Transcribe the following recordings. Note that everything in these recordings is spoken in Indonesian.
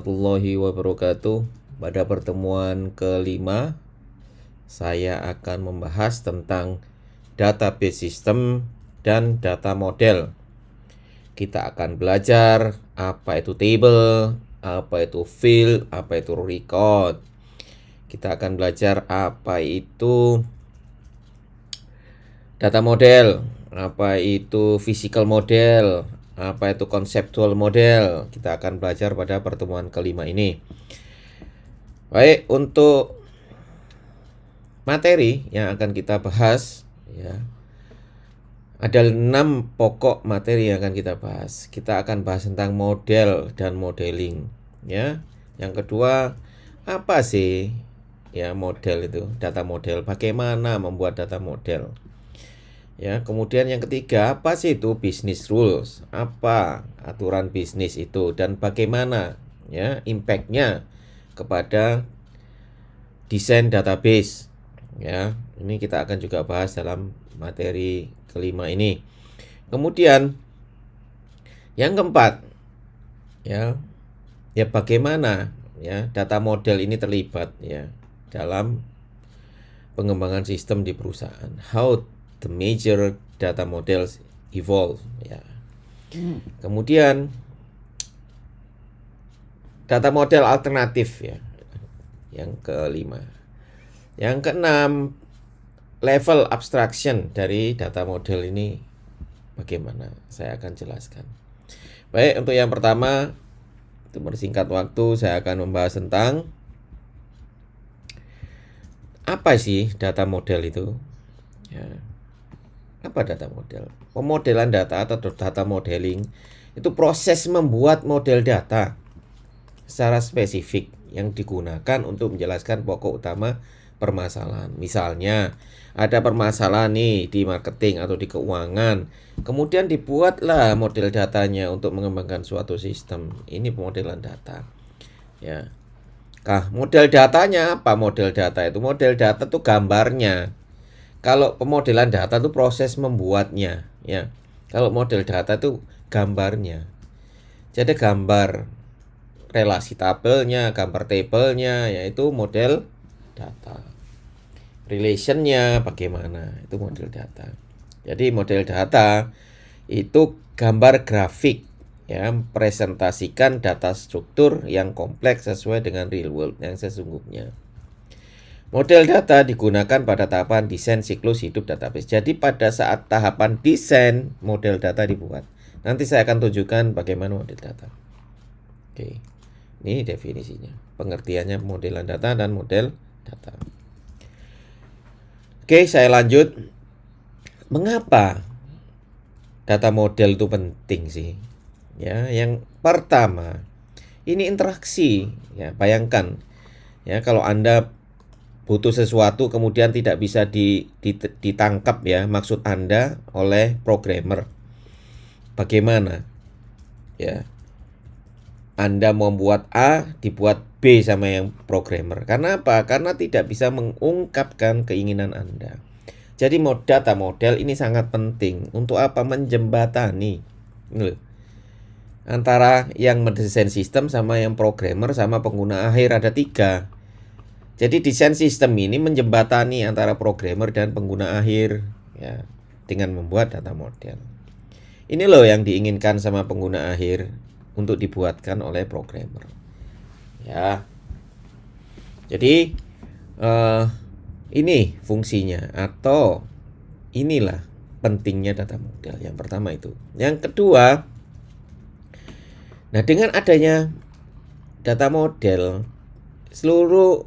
Warahmatullahi wabarakatuh. Pada pertemuan kelima, saya akan membahas tentang database system dan data model. Kita akan belajar apa itu table, apa itu field, apa itu record. Kita akan belajar apa itu data model, apa itu physical model, apa itu conceptual model. Kita akan belajar pada pertemuan kelima ini. Baik, untuk materi yang akan kita bahas, ya, ada 6 pokok materi yang akan kita bahas. Kita akan bahas tentang model dan modeling, ya. Yang kedua, apa sih ya model itu, data model, bagaimana membuat data model. Ya, kemudian yang ketiga, apa sih itu business rules? Apa aturan bisnis itu dan bagaimana ya impact-nya kepada desain database. Ya, ini kita akan juga bahas dalam materi kelima ini. Kemudian yang keempat, ya bagaimana ya data model ini terlibat ya dalam pengembangan sistem di perusahaan. How the major data models evolve ya. Kemudian data model alternatif ya. Yang kelima. Yang keenam, level abstraction dari data model ini bagaimana? Saya akan jelaskan. Baik, untuk yang pertama, untuk bersingkat waktu, saya akan membahas tentang apa sih data model itu? Ya. Apa data model? Pemodelan data atau data modeling itu proses membuat model data secara spesifik yang digunakan untuk menjelaskan pokok utama permasalahan. Misalnya, ada permasalahan nih di marketing atau di keuangan. Kemudian dibuatlah model datanya untuk mengembangkan suatu sistem. Ini pemodelan data. Ya. Model datanya apa? Model data itu gambarnya. Kalau pemodelan data itu proses membuatnya, ya. Kalau model data itu gambarnya. Jadi gambar relasi tabelnya, gambar tabelnya, yaitu model data. Relationnya bagaimana, itu model data. Jadi model data itu gambar grafik ya, presentasikan data struktur yang kompleks sesuai dengan real world yang sesungguhnya. Model data digunakan pada tahapan desain siklus hidup database. Jadi pada saat tahapan desain model data dibuat. Nanti saya akan tunjukkan bagaimana model data. Oke. Ini definisinya, pengertiannya modelan data dan model data. Oke, saya lanjut. Mengapa data model itu penting sih? Ya, yang pertama, ini interaksi. Ya, bayangkan ya kalau Anda butuh sesuatu kemudian tidak bisa ditangkap ya maksud Anda oleh programmer. Bagaimana? Ya. Anda membuat A, dibuat B sama yang programmer. Karena apa? Karena tidak bisa mengungkapkan keinginan Anda. Jadi data model ini sangat penting. Untuk apa? Menjembatani antara yang mendesain sistem sama yang programmer sama pengguna akhir, ada 3. Jadi desain sistem ini menjembatani antara programmer dan pengguna akhir ya, dengan membuat data model. Ini loh yang diinginkan sama pengguna akhir untuk dibuatkan oleh programmer. Ya. Jadi ini fungsinya atau inilah pentingnya data model. Yang pertama itu. Yang kedua, nah dengan adanya data model, seluruh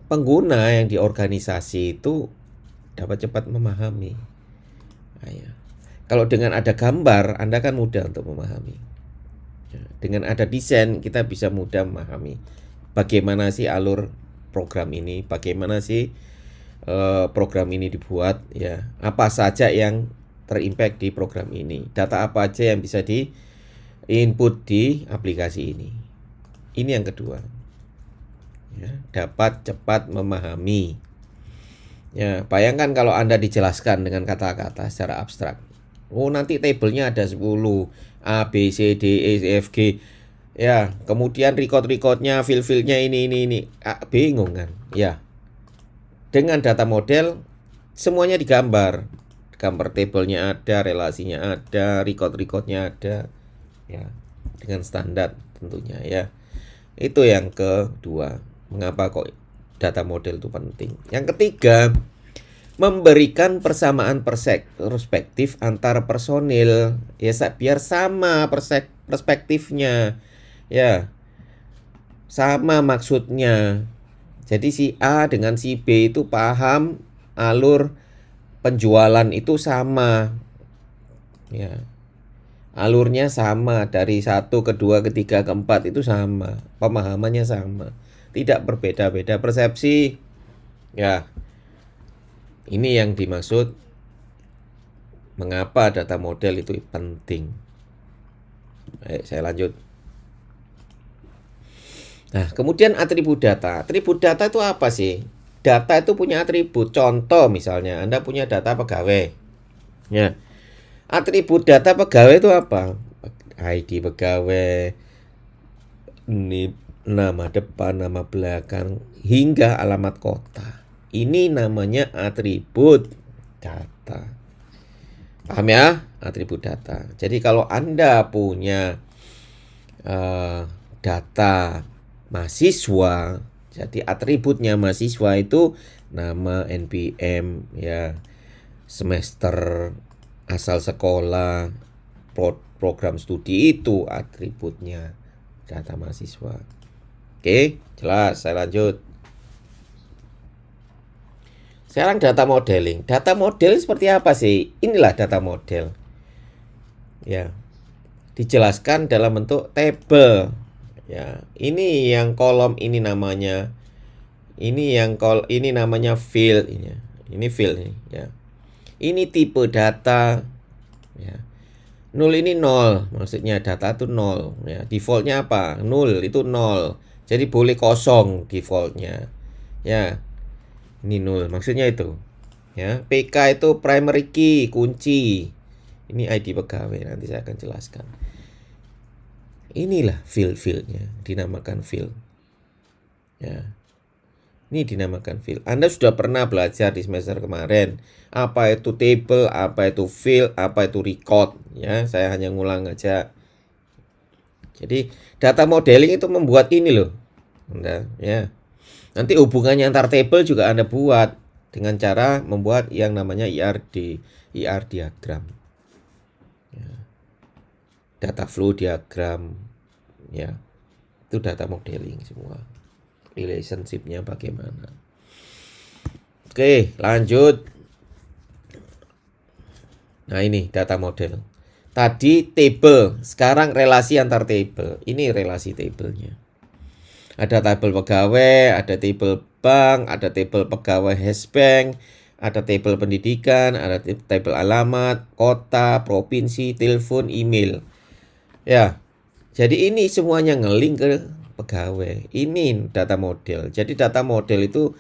pengguna yang di organisasi itu dapat cepat memahami. Nah, ya. Kalau dengan ada gambar, Anda kan mudah untuk memahami. Dengan ada desain, kita bisa mudah memahami bagaimana sih alur program ini, bagaimana sih program ini dibuat, ya. Apa saja yang terimpact di program ini, data apa aja yang bisa di input di aplikasi ini. Ini yang kedua. Ya, dapat cepat memahami. Ya, bayangkan kalau Anda dijelaskan dengan kata-kata secara abstrak. Oh, nanti tabelnya ada 10 A, B, C, D, E, F, G. Ya, kemudian record-recordnya, fill-fillnya ini. Bingung kan? Ya, dengan data model semuanya digambar. Gambar tabelnya ada, relasinya ada, record-recordnya ada. Ya, dengan standar tentunya ya. Itu yang kedua. Mengapa kok data model itu penting? Yang ketiga, memberikan persamaan perspektif antar personil ya, biar sama perspektifnya ya, sama maksudnya. Jadi si A dengan si B itu paham alur penjualan itu sama ya, alurnya sama dari 1 ke 2 ke 3 ke 4 itu sama, pemahamannya sama, tidak berbeda-beda persepsi ya. Ini yang dimaksud mengapa data model itu penting. Baik, saya lanjut. Nah, kemudian atribut data. Atribut data itu apa sih? Data itu punya atribut. Contoh misalnya, Anda punya data pegawai. Ya. Atribut data pegawai itu apa? ID pegawai, ini nama depan, nama belakang, hingga alamat kota. Ini namanya atribut data. Paham ya? Atribut data. Jadi kalau Anda punya data mahasiswa, jadi atributnya mahasiswa itu nama, NPM ya, semester, asal sekolah, program studi, itu atributnya data mahasiswa. Oke, jelas. Saya lanjut. Sekarang data modeling. Data model seperti apa sih? Inilah data model. Ya. Dijelaskan dalam bentuk tabel. Ya, ini yang kolom ini namanya. Ini namanya field ini. Ini field ini ya. Ini tipe data ya. 0 ini 0, maksudnya data itu 0 ya. Defaultnya apa? 0 itu 0. Jadi boleh kosong defaultnya. Ya. Ini 0 maksudnya itu. Ya, PK itu primary key, kunci. Ini ID pegawai, nanti saya akan jelaskan. Inilah field-fieldnya, dinamakan field. Ya. Ini dinamakan field. Anda sudah pernah belajar di semester kemarin apa itu table, apa itu field, apa itu record. Ya, saya hanya ngulang aja. Jadi data modeling itu membuat ini loh, Anda, ya. Nanti hubungannya antar table juga Anda buat dengan cara membuat yang namanya IR diagram. Ya. Data flow diagram, ya. Itu data modeling semua. Relationship-nya bagaimana. Oke, lanjut. Nah, ini data model. Tadi table, sekarang relasi antar table. Ini relasi tablenya. Ada tabel pegawai, ada tabel bank, ada tabel pegawai Hesbank, ada tabel pendidikan, ada tabel alamat, kota, provinsi, telepon, email. Ya, jadi ini semuanya ngelink ke pegawai. Ini data model. Jadi data model itu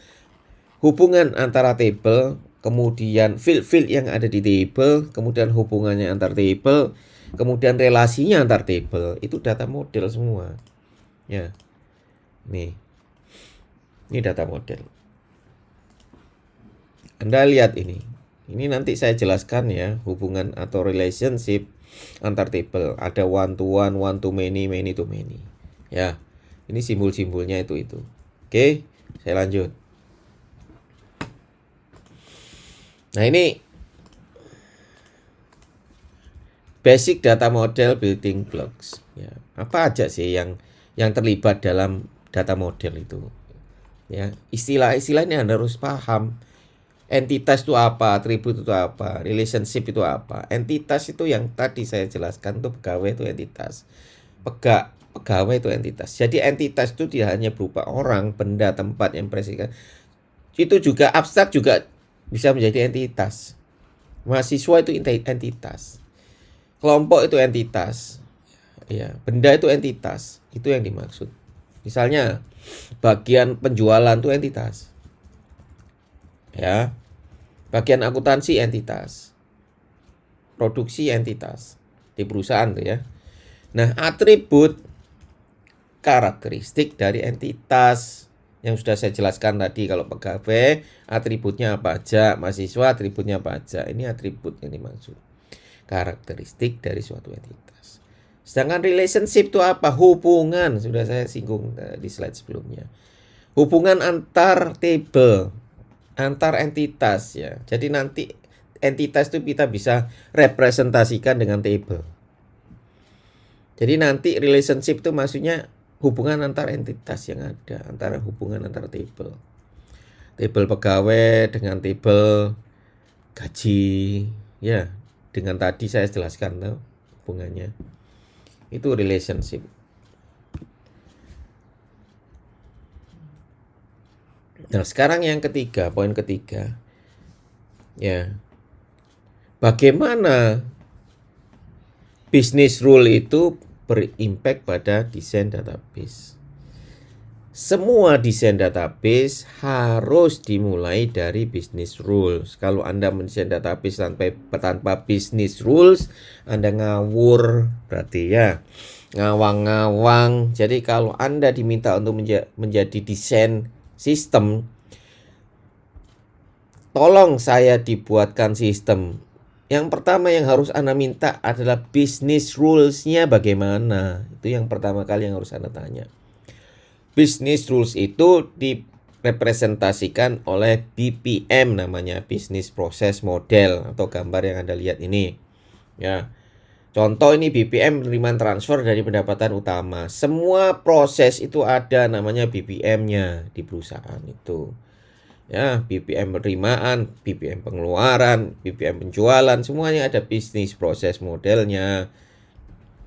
hubungan antara table, kemudian field-field yang ada di table, kemudian hubungannya antar table, kemudian relasinya antar table. Itu data model semua. Ya. Nih. Ini data model. Anda lihat ini. Ini nanti saya jelaskan ya, hubungan atau relationship antar table. Ada one to one, one to many, many to many. Ya. Ini simbol-simbolnya itu. Oke, saya lanjut. Nah, ini basic data model building blocks. Ya. Apa aja sih yang terlibat dalam data model itu? Ya, istilah-istilah ini Anda harus paham. Entitas itu apa, atribut itu apa, relationship itu apa. Entitas itu yang tadi saya jelaskan, itu pegawai itu entitas. Pegawai itu entitas. Jadi entitas itu tidak hanya berupa orang, benda, tempat yang presisikan. Itu juga abstrak, juga bisa menjadi entitas. Mahasiswa itu entitas. Kelompok itu entitas. Ya, benda itu entitas. Itu yang dimaksud. Misalnya bagian penjualan itu entitas. Ya. Bagian akuntansi entitas. Produksi entitas di perusahaan tuh ya. Nah, atribut karakteristik dari entitas yang sudah saya jelaskan tadi. Kalau pegawai atributnya apa aja, mahasiswa atributnya apa aja. Ini atribut yang dimaksud, karakteristik dari suatu entitas. Sedangkan relationship itu apa? Hubungan, sudah saya singgung di slide sebelumnya. Hubungan antar table, antar entitas ya. Jadi nanti entitas itu kita bisa representasikan dengan table. Jadi nanti relationship itu maksudnya hubungan antar entitas yang ada, antara hubungan antar table. Table pegawai dengan table gaji, ya. Dengan tadi saya jelaskan tuh hubungannya. Itu relationship. Nah, sekarang yang ketiga, poin ketiga. Ya. Bagaimana business rule itu berimpact pada desain database. Semua desain database harus dimulai dari business rules. Kalau Anda mendesain database tanpa business rules, Anda ngawur berarti ya. Ngawang-ngawang. Jadi kalau Anda diminta untuk menjadi desain sistem, tolong saya dibuatkan sistem. Yang pertama yang harus Anda minta adalah business rules-nya bagaimana. Itu yang pertama kali yang harus Anda tanya. Business rules itu direpresentasikan oleh BPM, namanya Business Process Model, atau gambar yang Anda lihat ini. Ya. Contoh ini BPM penerimaan transfer dari pendapatan utama. Semua proses itu ada namanya BPM-nya di perusahaan itu. Ya, BPM penerimaan, BPM pengeluaran, BPM penjualan, semuanya ada bisnis proses modelnya.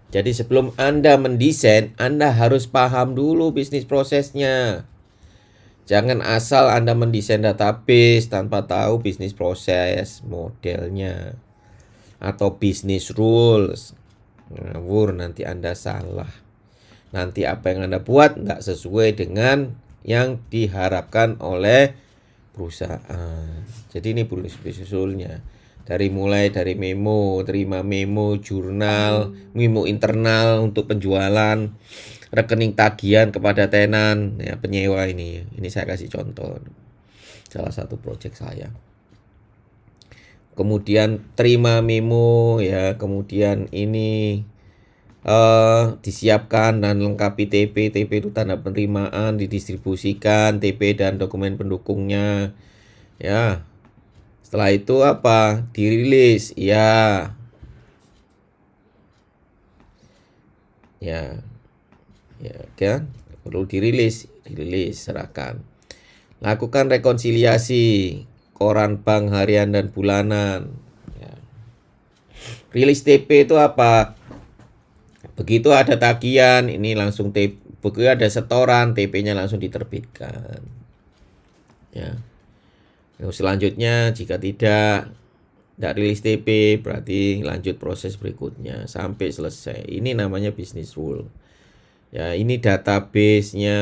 Jadi sebelum Anda mendesain, Anda harus paham dulu bisnis prosesnya. Jangan asal Anda mendesain database tanpa tahu bisnis proses modelnya atau bisnis rules. Ngawur, nanti Anda salah. Nanti apa yang Anda buat nggak sesuai dengan yang diharapkan oleh perusahaan. Jadi ini business rule-nya. Mulai dari memo, terima memo, jurnal, memo internal untuk penjualan, rekening tagihan kepada tenan, ya penyewa ini. Ini saya kasih contoh. Salah satu proyek saya. Kemudian terima memo ya, kemudian ini disiapkan dan lengkapi TP. TP itu tanda penerimaan, didistribusikan TP dan dokumen pendukungnya. Ya. Setelah itu apa? Dirilis. Ya. Ya. Ya, kan? Perlu dirilis, serahkan. Lakukan rekonsiliasi koran bank harian dan bulanan. Ya. Rilis TP itu apa? Begitu ada tagihan, ini langsung begitu ada setoran, TP-nya langsung diterbitkan. Ya. Selanjutnya jika tidak rilis TP, berarti lanjut proses berikutnya sampai selesai. Ini namanya business rule. Ya, ini database-nya.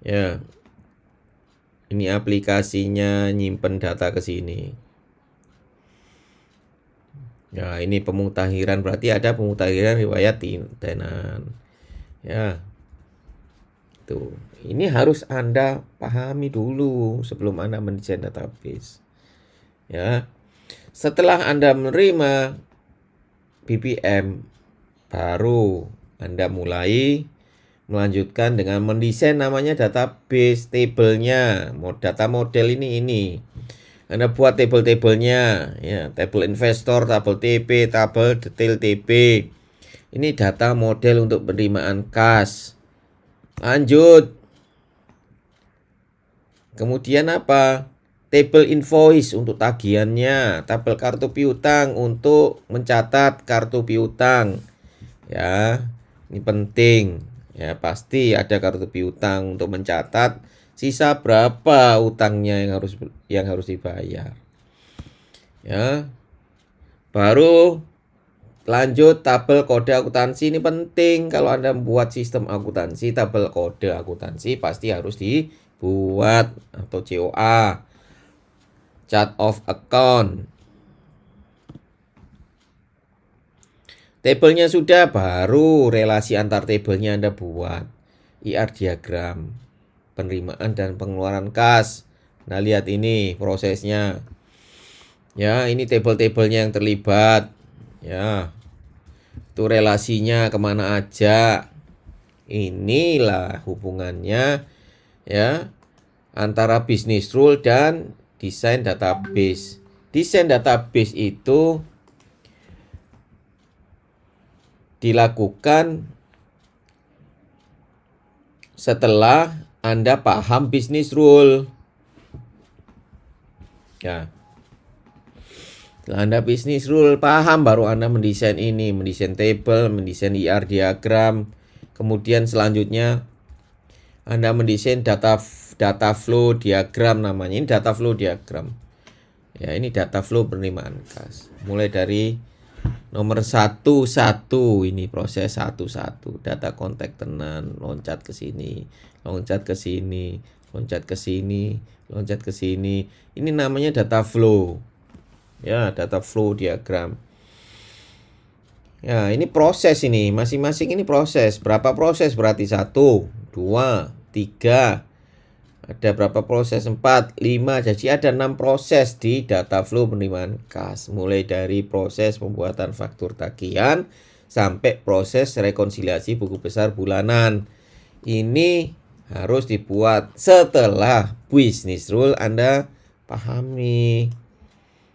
Ya. Ini aplikasinya nyimpen data ke sini. Ya, ini pemutahiran, berarti ada pemutahiran riwayat tenan. Ya. Tuh. Ini harus Anda pahami dulu sebelum Anda mendesain database. Ya. Setelah Anda menerima BPM, baru Anda mulai melanjutkan dengan mendesain namanya database, table-nya. Data model ini. Anda buat table-tablenya, ya, table investor, tabel TP, tabel detail TP. Ini data model untuk penerimaan kas. Lanjut. Kemudian apa? Table invoice untuk tagihannya, tabel kartu piutang untuk mencatat kartu piutang. Ya, ini penting. Ya, pasti ada kartu piutang untuk mencatat sisa berapa utangnya yang harus dibayar. Ya. Baru lanjut tabel kode akuntansi, ini penting. Kalau Anda membuat sistem akuntansi, tabel kode akuntansi pasti harus dibuat, atau COA, chart of account. Tabelnya sudah, baru relasi antar tabelnya Anda buat. IR diagram, penerimaan dan pengeluaran kas. Nah, lihat ini prosesnya. Ya, ini tabel-tabelnya yang terlibat. Ya, itu relasinya kemana aja. Inilah hubungannya ya antara business rule dan desain database. Desain database itu dilakukan setelah Anda paham business rule. Ya. Setelah Anda business rule paham, baru Anda mendesain ini, mendesain table, mendesain IR diagram. Kemudian selanjutnya Anda mendesain data flow diagram namanya. Ini data flow diagram. Ya, ini data flow penerimaan kas. Mulai dari nomor 11 ini proses 11. Data kontak tenan, loncat ke sini, loncat ke sini, loncat ke sini, loncat ke sini. Ini namanya data flow. Ya, data flow diagram. Ya, ini proses ini. Masing-masing ini proses. Berapa proses? Berarti 1, 2, 3. Ada berapa proses? 4, 5. Jadi ada 6 proses di data flow penerimaan kas. Mulai dari proses pembuatan faktur tagihan sampai proses rekonsiliasi buku besar bulanan. Ini harus dibuat setelah business rule Anda pahami.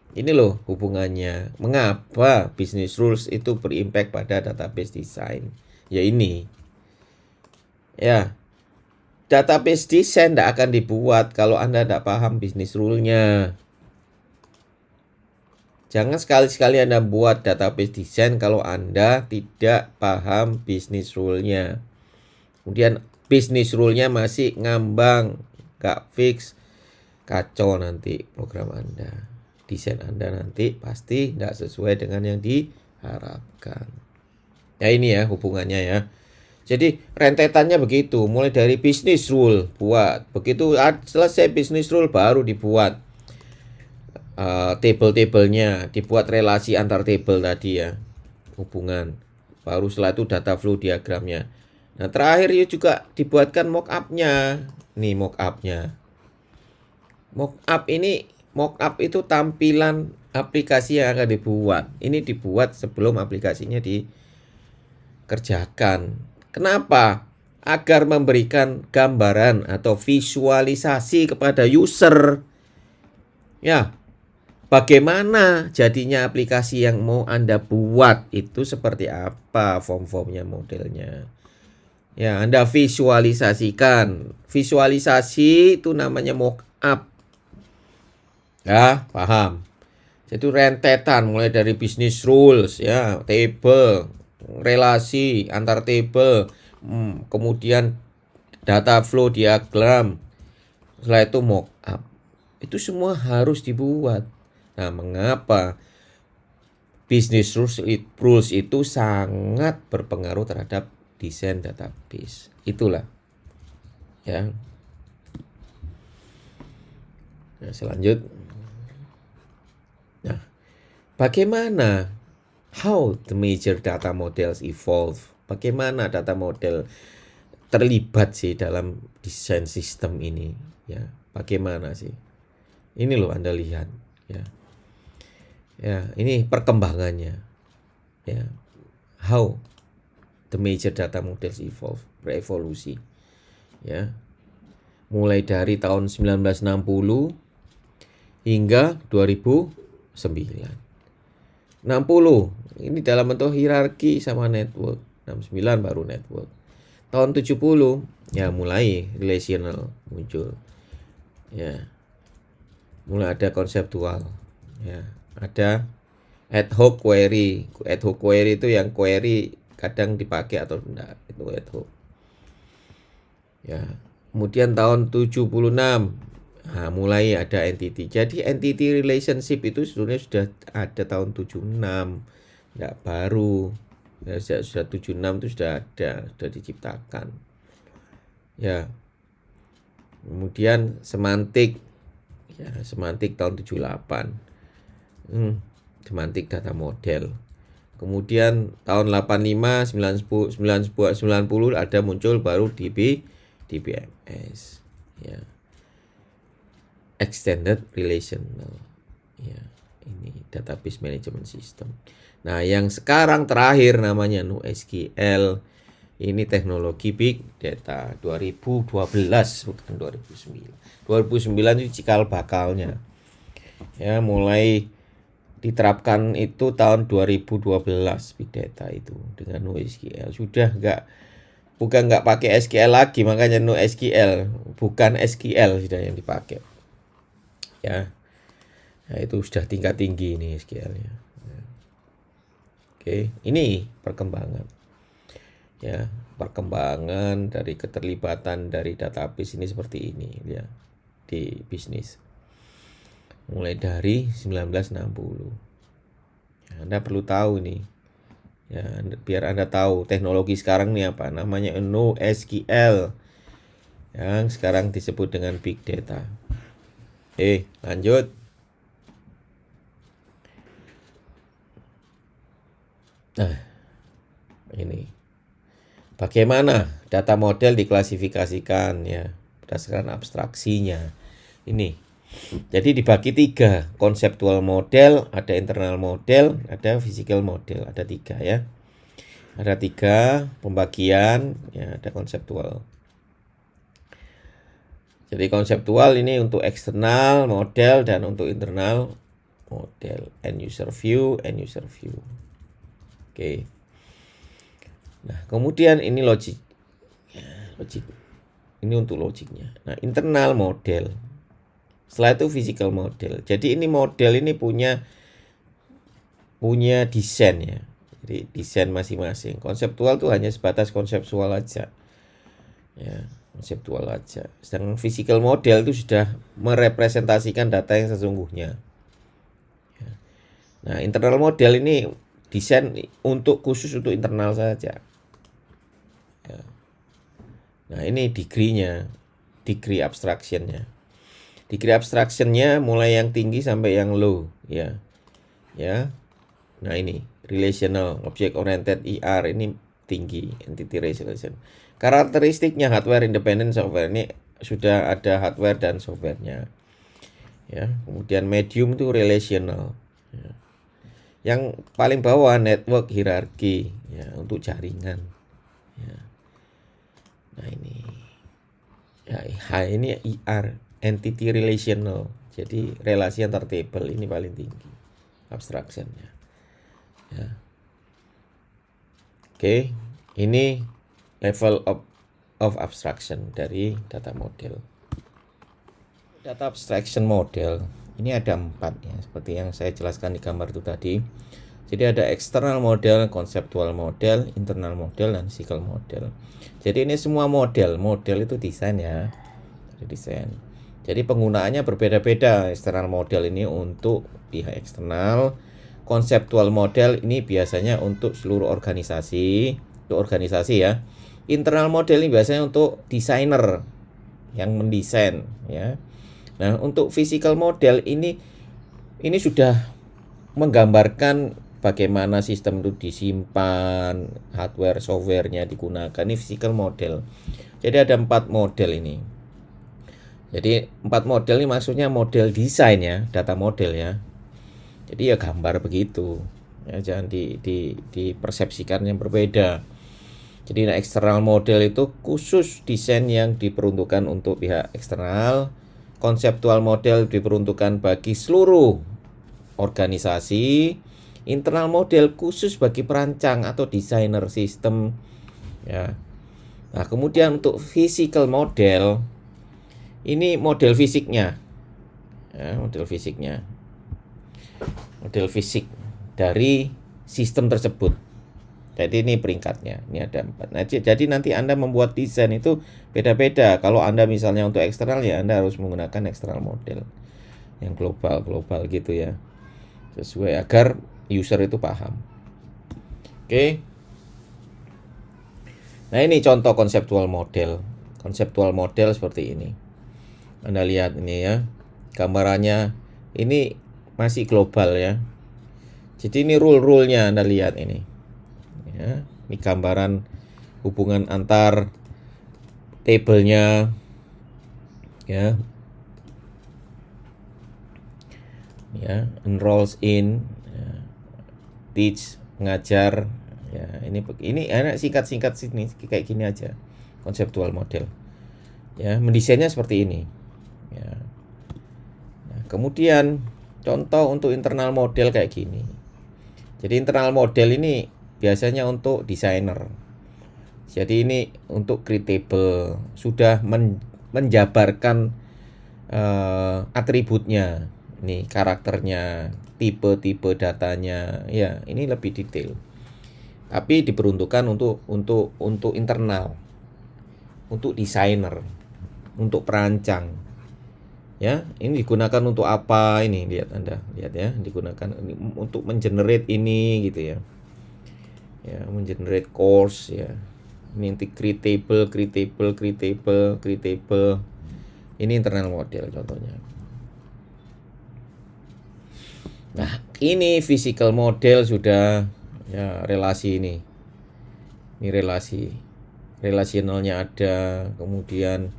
Ini loh hubungannya. Mengapa business rules itu berimpact pada database design? Ya ini. Ya. Database design tidak akan dibuat kalau Anda tidak paham business rule-nya. Jangan sekali-sekali Anda buat database design kalau Anda tidak paham business rule-nya. Kemudian business rule-nya masih ngambang, gak fix, kacau nanti program Anda. Desain Anda nanti pasti tidak sesuai dengan yang diharapkan. Ya ini ya hubungannya ya. Jadi rentetannya begitu, mulai dari business rule buat. Begitu selesai business rule baru dibuat table-tablenya, dibuat relasi antar table tadi ya, hubungan. Baru setelah itu data flow diagramnya. Nah terakhir juga dibuatkan mock-up-nya. Nih mock-up-nya. Mock-up itu tampilan aplikasi yang akan dibuat. Ini dibuat sebelum aplikasinya dikerjakan. Kenapa? Agar memberikan gambaran atau visualisasi kepada user. Ya, bagaimana jadinya aplikasi yang mau Anda buat itu seperti apa form-formnya, modelnya. Ya, Anda visualisasikan. Visualisasi itu namanya mock-up. Ya, paham. Jadi rentetan mulai dari business rules ya, table, relasi antar table, kemudian data flow diagram. Setelah itu mockup. Itu semua harus dibuat. Nah, mengapa business rules itu sangat berpengaruh terhadap desain database. Itulah. Ya. Nah, selanjutnya. Nah, bagaimana how the major data models evolve? Bagaimana data model terlibat sih dalam desain sistem ini? Ya, bagaimana sih? Ini loh Anda lihat, ya. Ya, ini perkembangannya. Ya. How the major data models evolve, berevolusi. Ya. Mulai dari tahun 1960 hingga 2009. 60 ini dalam bentuk hierarki sama network. 69 baru network. Tahun 70 ya mulai relational muncul. Ya. Mulai ada konseptual. Ya, ada ad hoc query. Ad hoc query itu yang query kadang dipakai atau enggak, itu ad hoc. Ya. Kemudian tahun 76 nah, mulai ada entity. Jadi entity relationship itu sebenarnya sudah ada tahun 76. Enggak baru. Ya, sudah 76 itu sudah ada, sudah diciptakan. Ya. Kemudian semantik. Ya, semantik tahun 78. Semantik data model. Kemudian tahun 85, 90, 90 ada muncul baru DBMS. Ya. Extended Relational. Ya, ini Database Management System. Nah, yang sekarang terakhir namanya NoSQL. Ini teknologi Big Data 2012 bukan 2009. 2009 itu cikal bakalnya. Ya, mulai diterapkan itu tahun 2012 Big Data itu dengan NoSQL. Sudah bukan nggak pakai SQL lagi, makanya NoSQL, bukan SQL sudah yang dipakai. Ya. Nah, itu sudah tingkat tinggi ini SQL-nya. Oke, ini perkembangan. Ya, perkembangan dari keterlibatan dari database ini seperti ini ya di bisnis. Mulai dari 1960. Ya, Anda perlu tahu nih. Ya, biar Anda tahu teknologi sekarang nih apa? Namanya NoSQL. Yang sekarang disebut dengan Big Data. Lanjut. Nah, ini bagaimana data model diklasifikasikan ya berdasarkan abstraksinya. Ini jadi dibagi 3, konseptual model, ada internal model, ada physical model, ada 3 ya. Ada 3 pembagian ya, ada konseptual. Jadi konseptual ini untuk eksternal model dan untuk internal model, end user view. Oke. Nah, kemudian ini logik. Ya, logik. Ini untuk logiknya. Nah, internal model. Setelah itu physical model. Jadi ini model ini punya desain ya. Jadi desain masing-masing. Konseptual itu hanya sebatas konseptual aja. Ya, konseptual aja. Sedangkan physical model itu sudah merepresentasikan data yang sesungguhnya. Ya. Nah, internal model ini desain khusus untuk internal saja. Ya. Nah, ini degree abstractionnya. Degree abstractionnya mulai yang tinggi sampai yang low, ya. Nah, ini relational, object oriented ER ini tinggi, entity resolution. Karakteristiknya hardware independent software ini sudah ada hardware dan softwarenya. Ya, kemudian medium itu relational. Ya. Yang paling bawah network hierarchy ya untuk jaringan. Ya. Nah, ini ya ini ER, entity relational. Jadi relasi antar table ini paling tinggi abstractionnya. Ya. Oke, ini level of abstraction dari data model. Data abstraction model ini ada 4 ya, seperti yang saya jelaskan di gambar itu tadi. Jadi ada external model, conceptual model, internal model, dan physical model. Jadi ini semua model itu desain ya, desain. Jadi penggunaannya berbeda-beda. External model ini untuk pihak eksternal, conceptual model ini biasanya untuk seluruh organisasi, ya. Internal model ini biasanya untuk desainer yang mendesain ya. Nah, untuk physical model ini sudah menggambarkan bagaimana sistem itu disimpan, hardware, softwarenya digunakan. Ini physical model. Jadi ada 4 model ini. Jadi 4 model ini maksudnya model desain ya, data model ya. Jadi ya gambar begitu. Ya, jangan dipersepsikan yang berbeda. Jadi eksternal model itu khusus desain yang diperuntukkan untuk pihak eksternal. Konseptual model diperuntukkan bagi seluruh organisasi. Internal model khusus bagi perancang atau desainer sistem ya. Nah, kemudian untuk physical model ini model fisiknya. Ya, model fisik dari sistem tersebut. Jadi ini peringkatnya, ini ada 4. Nah, jadi nanti Anda membuat desain itu beda-beda. Kalau Anda misalnya untuk eksternal ya Anda harus menggunakan eksternal model yang global gitu ya. Sesuai agar user itu paham. Oke. Nah, ini contoh konseptual model. Konseptual model seperti ini. Anda lihat ini ya. Gambarannya ini masih global ya. Jadi ini rule-rule-nya Anda lihat ini. Ya, ini gambaran hubungan antar tabelnya ya. Ya, enrolls in, ya, teach, mengajar. Ya, ini enak singkat-singkat sini kayak gini aja. Konseptual model. Ya, mendesainnya seperti ini. Ya. Nah, kemudian contoh untuk internal model kayak gini. Jadi internal model ini biasanya untuk desainer. Jadi ini untuk create table, sudah menjabarkan atributnya, ini karakternya, tipe-tipe datanya, ya ini lebih detail. Tapi diperuntukkan untuk internal, untuk desainer, untuk perancang. Ya, ini digunakan untuk apa ini? Lihat Anda, lihat ya, digunakan ini untuk mengenerate ini gitu ya. Ya, mengenerate course ya. Ini create table. Ini internal model contohnya. Nah, ini physical model sudah ya relasi ini. Ini relasi. Relasionalnya ada, kemudian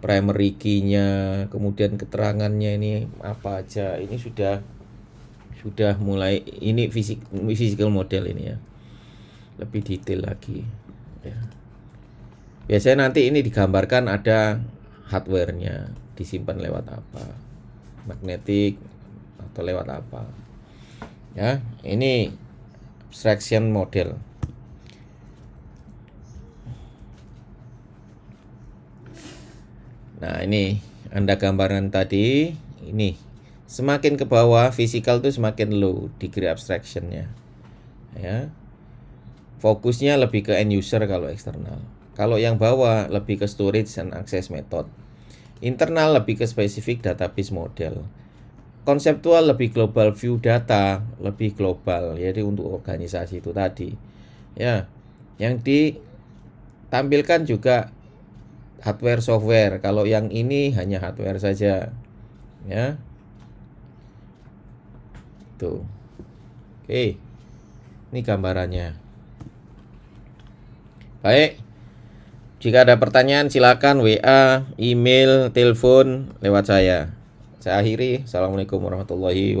primary key-nya, kemudian keterangannya ini apa aja. Ini sudah mulai ini physical model ini ya. Lebih detail lagi ya. Biasanya nanti ini digambarkan ada hardware-nya, disimpan lewat apa, magnetic atau lewat apa ya. Ini abstraction model. Nah, ini Anda gambaran tadi, ini semakin ke bawah physical tuh semakin low degree abstraction-nya. Ya. Fokusnya lebih ke end user kalau eksternal. Kalau yang bawah lebih ke storage and access method. Internal lebih ke spesifik database model. Konseptual lebih global view data, lebih global. Jadi untuk organisasi itu tadi. Ya. Yang ditampilkan juga hardware software. Kalau yang ini hanya hardware saja. Ya. Tuh. Oke. Ini gambarannya. Baik. Jika ada pertanyaan silakan WA, email, telepon lewat saya. Saya akhiri. Assalamualaikum warahmatullahi wabarakatuh.